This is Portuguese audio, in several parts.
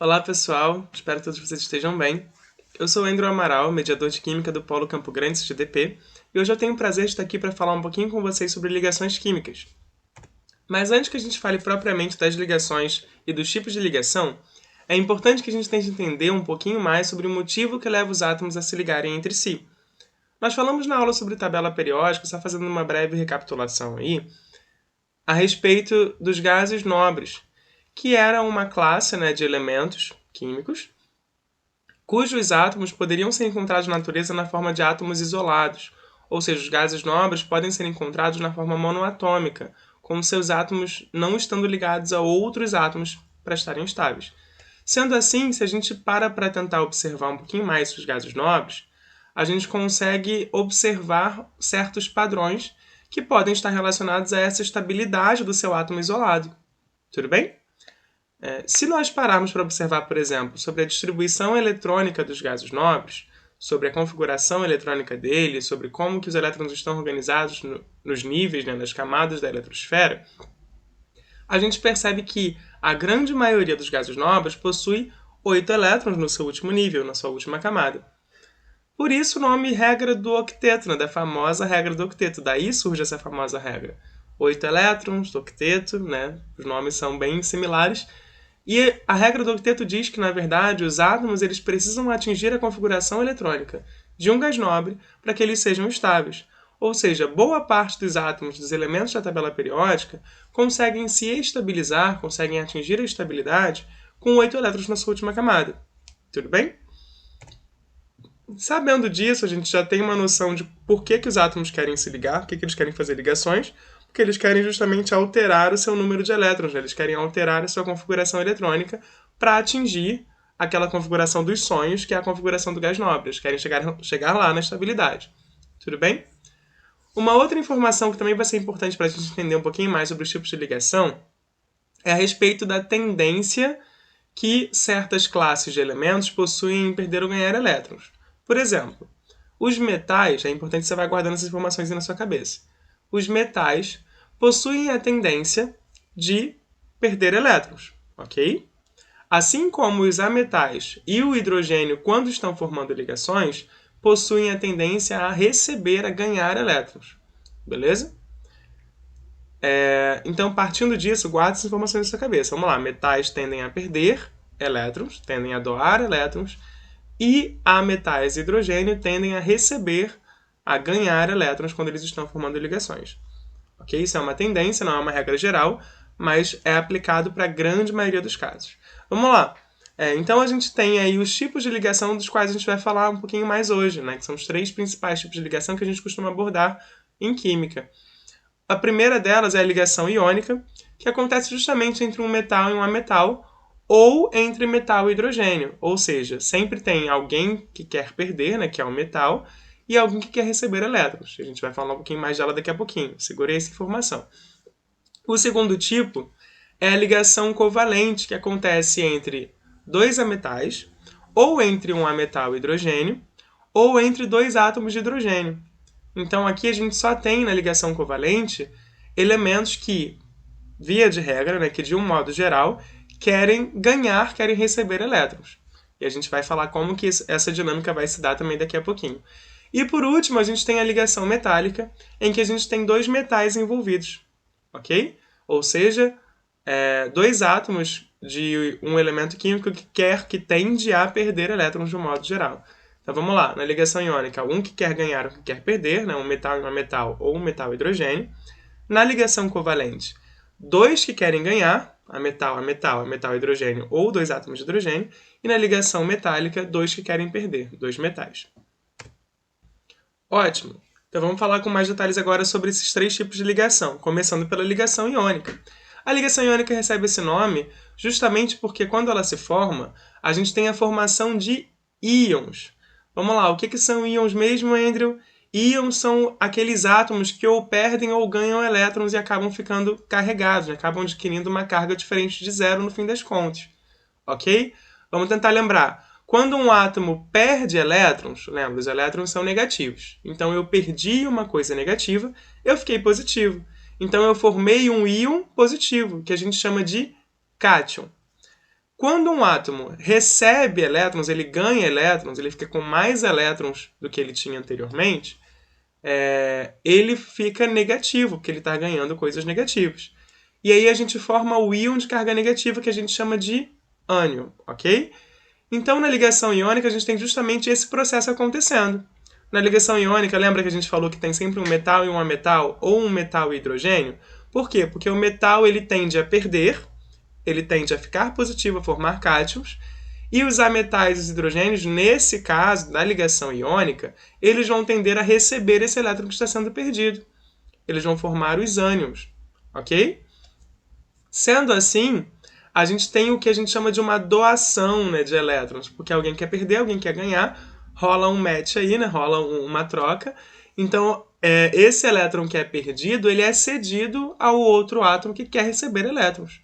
Olá pessoal, espero que todos vocês estejam bem. Eu sou o Andrew Amaral, mediador de Química do Polo Campo Grande, CDP, e hoje eu tenho o prazer de estar aqui para falar um pouquinho com vocês sobre ligações químicas. Mas antes que a gente fale propriamente das ligações e dos tipos de ligação, é importante que a gente tente entender um pouquinho mais sobre o motivo que leva os átomos a se ligarem entre si. Nós falamos na aula sobre tabela periódica, só fazendo uma breve recapitulação aí, a respeito dos gases nobres, que era uma classe de elementos químicos cujos átomos poderiam ser encontrados na natureza na forma de átomos isolados, ou seja, os gases nobres podem ser encontrados na forma monoatômica, com seus átomos não estando ligados a outros átomos para estarem estáveis. Sendo assim, se a gente para tentar observar um pouquinho mais os gases nobres, a gente consegue observar certos padrões que podem estar relacionados a essa estabilidade do seu átomo isolado. Tudo bem? Se nós pararmos para observar, por exemplo, sobre a distribuição eletrônica dos gases nobres, sobre a configuração eletrônica deles, sobre como que os elétrons estão organizados nos níveis, nas camadas da eletrosfera, a gente percebe que a grande maioria dos gases nobres possui 8 elétrons no seu último nível, na sua última camada. Por isso o nome regra do octeto, da famosa regra do octeto. Daí surge essa famosa regra. 8 elétrons do octeto, os nomes são bem similares. E a regra do octeto diz que, na verdade, os átomos eles precisam atingir a configuração eletrônica de um gás nobre para que eles sejam estáveis. Ou seja, boa parte dos átomos dos elementos da tabela periódica conseguem se estabilizar, conseguem atingir a estabilidade com 8 elétrons na sua última camada. Tudo bem? Sabendo disso, a gente já tem uma noção de por que os átomos querem se ligar, por que eles querem fazer ligações, porque eles querem justamente alterar o seu número de elétrons, eles querem alterar a sua configuração eletrônica para atingir aquela configuração dos sonhos, que é a configuração do gás nobre. Eles querem chegar lá na estabilidade. Tudo bem? Uma outra informação que também vai ser importante para a gente entender um pouquinho mais sobre os tipos de ligação é a respeito da tendência que certas classes de elementos possuem em perder ou ganhar elétrons. Por exemplo, os metais, é importante que você vá guardando essas informações aí na sua cabeça. Os metais possuem a tendência de perder elétrons, ok? Assim como os ametais e o hidrogênio, quando estão formando ligações, possuem a tendência a receber, a ganhar elétrons, beleza? Então, partindo disso, guarde essas informações na sua cabeça. Vamos lá, metais tendem a perder elétrons, tendem a doar elétrons, e ametais e hidrogênio tendem a receber, a ganhar elétrons quando eles estão formando ligações. Okay? Isso é uma tendência, não é uma regra geral, mas é aplicado para a grande maioria dos casos. Vamos lá. Então a gente tem aí os tipos de ligação dos quais a gente vai falar um pouquinho mais hoje, que são os 3 principais tipos de ligação que a gente costuma abordar em química. A primeira delas é a ligação iônica, que acontece justamente entre um metal e um ametal, ou entre metal e hidrogênio, ou seja, sempre tem alguém que quer perder, que é o metal, e alguém que quer receber elétrons. A gente vai falar um pouquinho mais dela daqui a pouquinho, segurei essa informação. O segundo tipo é a ligação covalente, que acontece entre dois ametais, ou entre um ametal e hidrogênio, ou entre dois átomos de hidrogênio. Então aqui a gente só tem na ligação covalente elementos que, via de regra, que de um modo geral, querem ganhar, querem receber elétrons. E a gente vai falar como que essa dinâmica vai se dar também daqui a pouquinho. E por último, a gente tem a ligação metálica, em que a gente tem dois metais envolvidos, ok? Ou seja, dois átomos de um elemento químico que tende a perder elétrons de um modo geral. Então vamos lá, na ligação iônica, um que quer ganhar, um que quer perder, um metal e uma metal, ou um metal e hidrogênio. Na ligação covalente, dois que querem ganhar, a metal e hidrogênio, ou dois átomos de hidrogênio, e na ligação metálica, dois que querem perder, dois metais. Ótimo! Então vamos falar com mais detalhes agora sobre esses 3 tipos de ligação, começando pela ligação iônica. A ligação iônica recebe esse nome justamente porque quando ela se forma, a gente tem a formação de íons. Vamos lá, o que são íons mesmo, Andrew? Íons são aqueles átomos que ou perdem ou ganham elétrons e acabam ficando carregados, acabam adquirindo uma carga diferente de zero no fim das contas. Ok? Vamos tentar lembrar. Quando um átomo perde elétrons, lembra, os elétrons são negativos. Então eu perdi uma coisa negativa, eu fiquei positivo. Então eu formei um íon positivo, que a gente chama de cátion. Quando um átomo recebe elétrons, ele ganha elétrons, ele fica com mais elétrons do que ele tinha anteriormente, ele fica negativo, porque ele está ganhando coisas negativas. E aí a gente forma o íon de carga negativa, que a gente chama de ânion, ok? Então, na ligação iônica, a gente tem justamente esse processo acontecendo. Na ligação iônica, lembra que a gente falou que tem sempre um metal e um ametal, ou um metal e hidrogênio? Por quê? Porque o metal ele tende a perder, ele tende a ficar positivo, a formar cátions, e os ametais e os hidrogênios, nesse caso, da ligação iônica, eles vão tender a receber esse elétron que está sendo perdido. Eles vão formar os ânions, ok? Sendo assim, a gente tem o que a gente chama de uma doação, né, de elétrons, porque alguém quer perder, alguém quer ganhar, rola um match aí, né, rola uma troca. Então, esse elétron que é perdido, ele é cedido ao outro átomo que quer receber elétrons.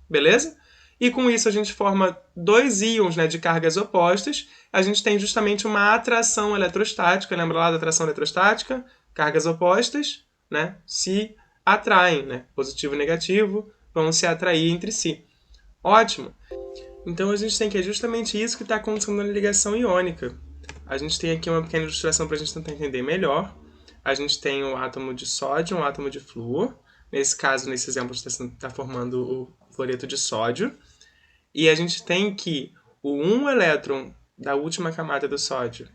Beleza? E com isso a gente forma dois íons, né, de cargas opostas. A gente tem justamente uma atração eletrostática. Lembra lá da atração eletrostática? Cargas opostas, né, se atraem, né? Positivo e negativo vão se atrair entre si. Ótimo! Então a gente tem que é justamente isso que está acontecendo na ligação iônica. A gente tem aqui uma pequena ilustração para a gente tentar entender melhor. A gente tem o átomo de sódio e um átomo de flúor. Nesse caso, nesse exemplo, está formando o fluoreto de sódio. E a gente tem que o 1 elétron da última camada do sódio,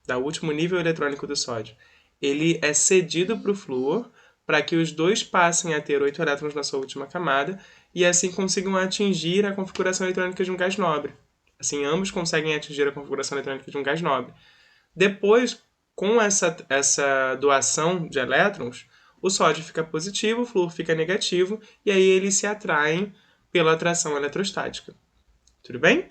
da último nível eletrônico do sódio, ele é cedido para o flúor para que os dois passem a ter 8 elétrons na sua última camada e assim consigam atingir a configuração eletrônica de um gás nobre. Assim, ambos conseguem atingir a configuração eletrônica de um gás nobre. Depois, com essa doação de elétrons, o sódio fica positivo, o flúor fica negativo, e aí eles se atraem pela atração eletrostática. Tudo bem?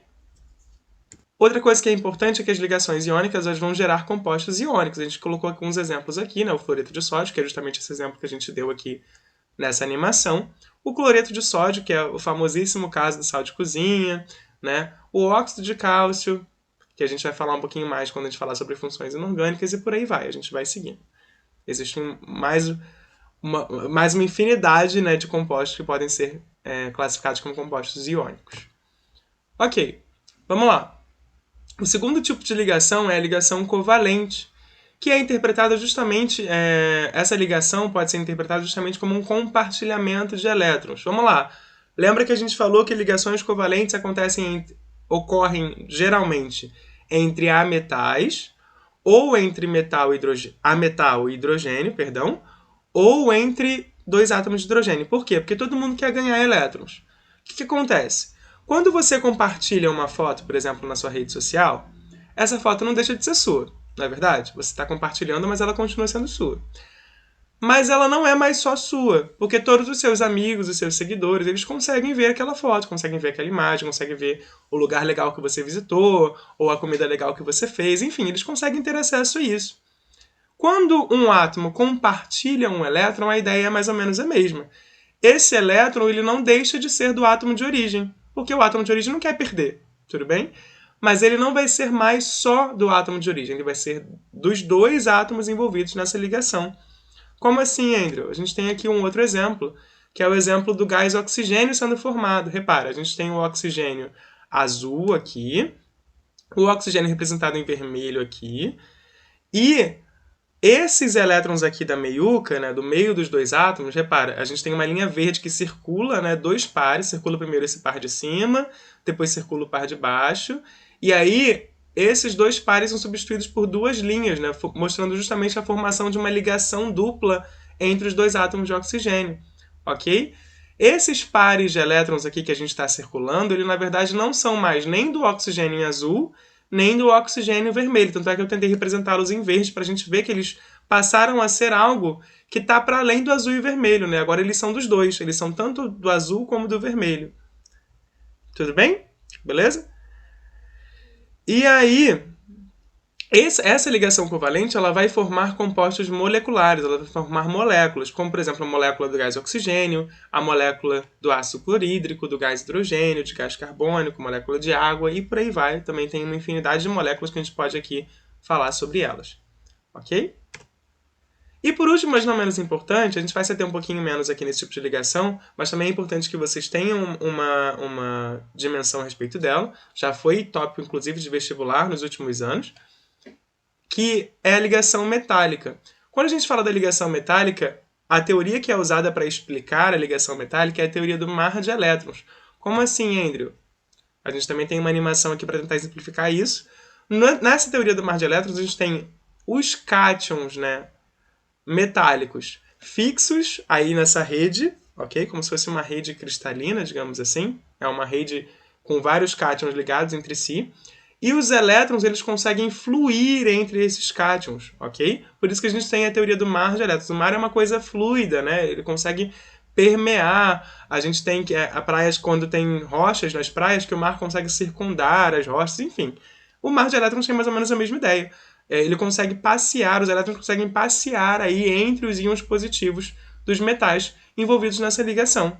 Outra coisa que é importante é que as ligações iônicas elas vão gerar compostos iônicos. A gente colocou alguns exemplos aqui, né? O fluoreto de sódio, que é justamente esse exemplo que a gente deu aqui nessa animação. O cloreto de sódio, que é o famosíssimo caso do sal de cozinha, né? O óxido de cálcio, que a gente vai falar um pouquinho mais quando a gente falar sobre funções inorgânicas, e por aí vai, a gente vai seguindo. Existe mais uma infinidade, né, de compostos que podem ser classificados como compostos iônicos. Ok, vamos lá. O segundo tipo de ligação é a ligação covalente, que é interpretada justamente, essa ligação pode ser interpretada justamente como um compartilhamento de elétrons. Vamos lá. Lembra que a gente falou que ligações covalentes ocorrem geralmente entre ametais, ou entre ametal e hidrogênio, ou entre dois átomos de hidrogênio. Por quê? Porque todo mundo quer ganhar elétrons. O que acontece? Quando você compartilha uma foto, por exemplo, na sua rede social, essa foto não deixa de ser sua, não é verdade? Você está compartilhando, mas ela continua sendo sua. Mas ela não é mais só sua, porque todos os seus amigos, os seus seguidores, eles conseguem ver aquela foto, conseguem ver aquela imagem, conseguem ver o lugar legal que você visitou, ou a comida legal que você fez, enfim, eles conseguem ter acesso a isso. Quando um átomo compartilha um elétron, a ideia é mais ou menos a mesma. Esse elétron ele não deixa de ser do átomo de origem, porque o átomo de origem não quer perder, tudo bem? Mas ele não vai ser mais só do átomo de origem, ele vai ser dos dois átomos envolvidos nessa ligação. Como assim, Andrew? A gente tem aqui um outro exemplo, que é o exemplo do gás oxigênio sendo formado. Repara, a gente tem o oxigênio azul aqui, o oxigênio representado em vermelho aqui, e esses elétrons aqui da meiuca, né, do meio dos dois átomos, repara, a gente tem uma linha verde que circula, né, dois pares, circula primeiro esse par de cima, depois circula o par de baixo, e aí esses dois pares são substituídos por duas linhas, né, mostrando justamente a formação de uma ligação dupla entre os dois átomos de oxigênio, ok? Esses pares de elétrons aqui que a gente está circulando, eles na verdade não são mais nem do oxigênio em azul, nem do oxigênio vermelho. Tanto é que eu tentei representá-los em verde para a gente ver que eles passaram a ser algo que está para além do azul e vermelho, né? Agora eles são dos dois. Eles são tanto do azul como do vermelho. Tudo bem? Beleza? E aí, essa ligação covalente ela vai formar compostos moleculares, ela vai formar moléculas, como por exemplo a molécula do gás oxigênio, a molécula do ácido clorídrico, do gás hidrogênio, de gás carbônico, molécula de água e por aí vai. Também tem uma infinidade de moléculas que a gente pode aqui falar sobre elas. Ok? E por último, mas não menos importante, a gente vai se ater um pouquinho menos aqui nesse tipo de ligação, mas também é importante que vocês tenham uma dimensão a respeito dela. Já foi tópico, inclusive, de vestibular nos últimos anos, que é a ligação metálica. Quando a gente fala da ligação metálica, a teoria que é usada para explicar a ligação metálica é a teoria do mar de elétrons. Como assim, Andrew? A gente também tem uma animação aqui para tentar exemplificar isso. Nessa teoria do mar de elétrons, a gente tem os cátions, né, metálicos fixos aí nessa rede, ok? Como se fosse uma rede cristalina, digamos assim. É uma rede com vários cátions ligados entre si. E os elétrons, eles conseguem fluir entre esses cátions, ok? Por isso que a gente tem a teoria do mar de elétrons. O mar é uma coisa fluida, né? Ele consegue permear. A gente tem a praias, quando tem rochas nas praias, que o mar consegue circundar as rochas, enfim. O mar de elétrons tem mais ou menos a mesma ideia. Ele consegue passear, os elétrons conseguem passear aí entre os íons positivos dos metais envolvidos nessa ligação,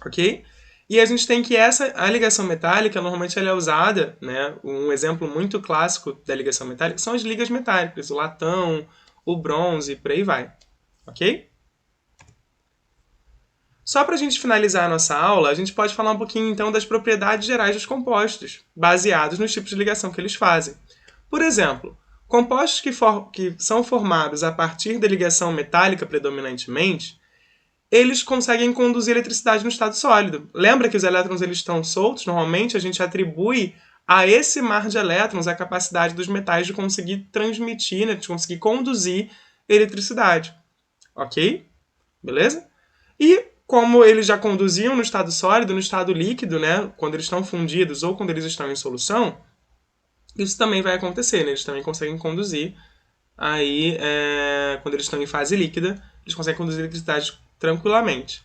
ok? E a gente tem que a ligação metálica, normalmente ela é usada, né? Um exemplo muito clássico da ligação metálica são as ligas metálicas, o latão, o bronze, por aí vai, ok? Só para a gente finalizar a nossa aula, a gente pode falar um pouquinho então das propriedades gerais dos compostos, baseados nos tipos de ligação que eles fazem. Por exemplo, compostos que são formados a partir da ligação metálica predominantemente, eles conseguem conduzir eletricidade no estado sólido. Lembra que os elétrons eles estão soltos? Normalmente a gente atribui a esse mar de elétrons a capacidade dos metais de conseguir transmitir, né, de conseguir conduzir eletricidade. Ok? Beleza? E como eles já conduziam no estado sólido, no estado líquido, né, quando eles estão fundidos ou quando eles estão em solução, isso também vai acontecer, né? Eles também conseguem conduzir aí, quando eles estão em fase líquida, eles conseguem conduzir eletricidade tranquilamente.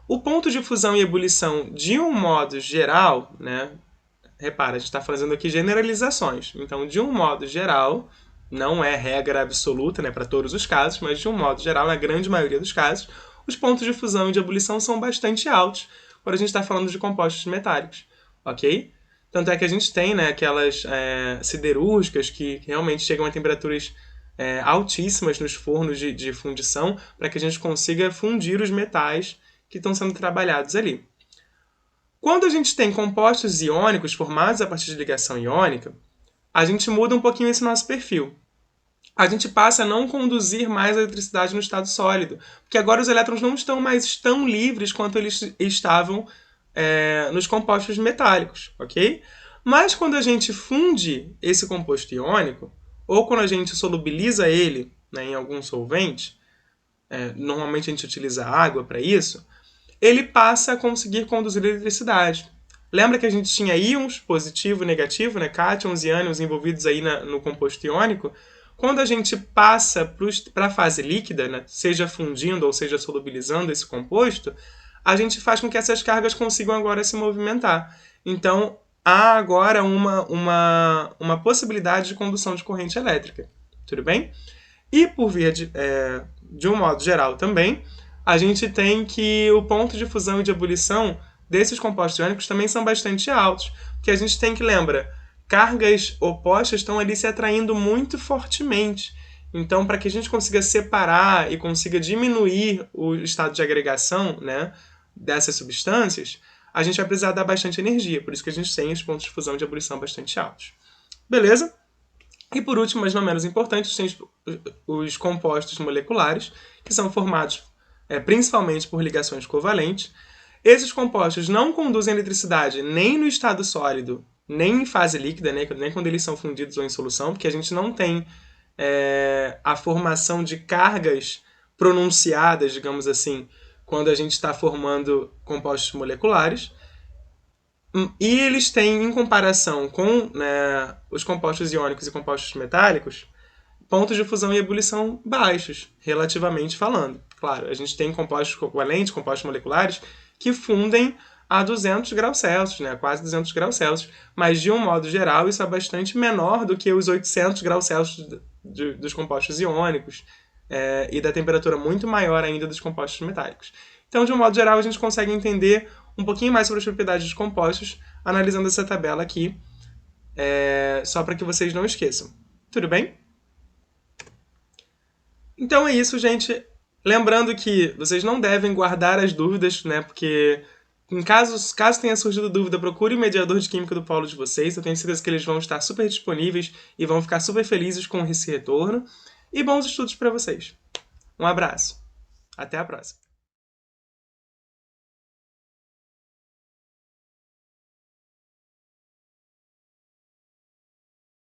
O ponto de fusão e ebulição, de um modo geral, né? Repara, a gente está fazendo aqui generalizações. Então, de um modo geral, não é regra absoluta, né, para todos os casos, mas de um modo geral, na grande maioria dos casos, os pontos de fusão e de ebulição são bastante altos quando a gente está falando de compostos metálicos, ok? Tanto é que a gente tem, né, aquelas siderúrgicas que realmente chegam a temperaturas altíssimas nos fornos de fundição para que a gente consiga fundir os metais que estão sendo trabalhados ali. Quando a gente tem compostos iônicos formados a partir de ligação iônica, a gente muda um pouquinho esse nosso perfil. A gente passa a não conduzir mais a eletricidade no estado sólido, porque agora os elétrons não estão mais tão livres quanto eles estavam nos compostos metálicos, ok? Mas quando a gente funde esse composto iônico, ou quando a gente solubiliza ele, né, em algum solvente, normalmente a gente utiliza água para isso, ele passa a conseguir conduzir eletricidade. Lembra que a gente tinha íons positivo e negativo, né, cátions e ânions envolvidos aí no composto iônico? Quando a gente passa para a fase líquida, né, seja fundindo ou seja solubilizando esse composto, a gente faz com que essas cargas consigam agora se movimentar. Então, há agora uma possibilidade de condução de corrente elétrica. Tudo bem? E por via de um modo geral também, a gente tem que o ponto de fusão e de ebulição desses compostos iônicos também são bastante altos. Porque a gente tem que lembrar, cargas opostas estão ali se atraindo muito fortemente. Então, para que a gente consiga separar e consiga diminuir o estado de agregação, né, dessas substâncias, a gente vai precisar dar bastante energia. Por isso que a gente tem os pontos de fusão e de ebulição bastante altos. Beleza? E por último, mas não menos importante, tem os compostos moleculares, que são formados principalmente por ligações covalentes. Esses compostos não conduzem eletricidade nem no estado sólido, nem em fase líquida, né, nem quando eles são fundidos ou em solução, porque a gente não tem a formação de cargas pronunciadas, digamos assim, quando a gente está formando compostos moleculares. E eles têm, em comparação com, né, os compostos iônicos e compostos metálicos, pontos de fusão e ebulição baixos, relativamente falando. Claro, a gente tem compostos covalentes, compostos moleculares, que fundem a 200 graus Celsius, né, quase 200 graus Celsius, mas de um modo geral isso é bastante menor do que os 800 graus Celsius dos compostos iônicos e da temperatura muito maior ainda dos compostos metálicos. Então, de um modo geral, a gente consegue entender um pouquinho mais sobre as propriedades dos compostos analisando essa tabela aqui, só para que vocês não esqueçam. Tudo bem? Então é isso, gente. Lembrando que vocês não devem guardar as dúvidas, né? Porque caso tenha surgido dúvida, procure o mediador de química do polo de vocês. Eu tenho certeza que eles vão estar super disponíveis e vão ficar super felizes com esse retorno. E bons estudos para vocês. Um abraço. Até a próxima.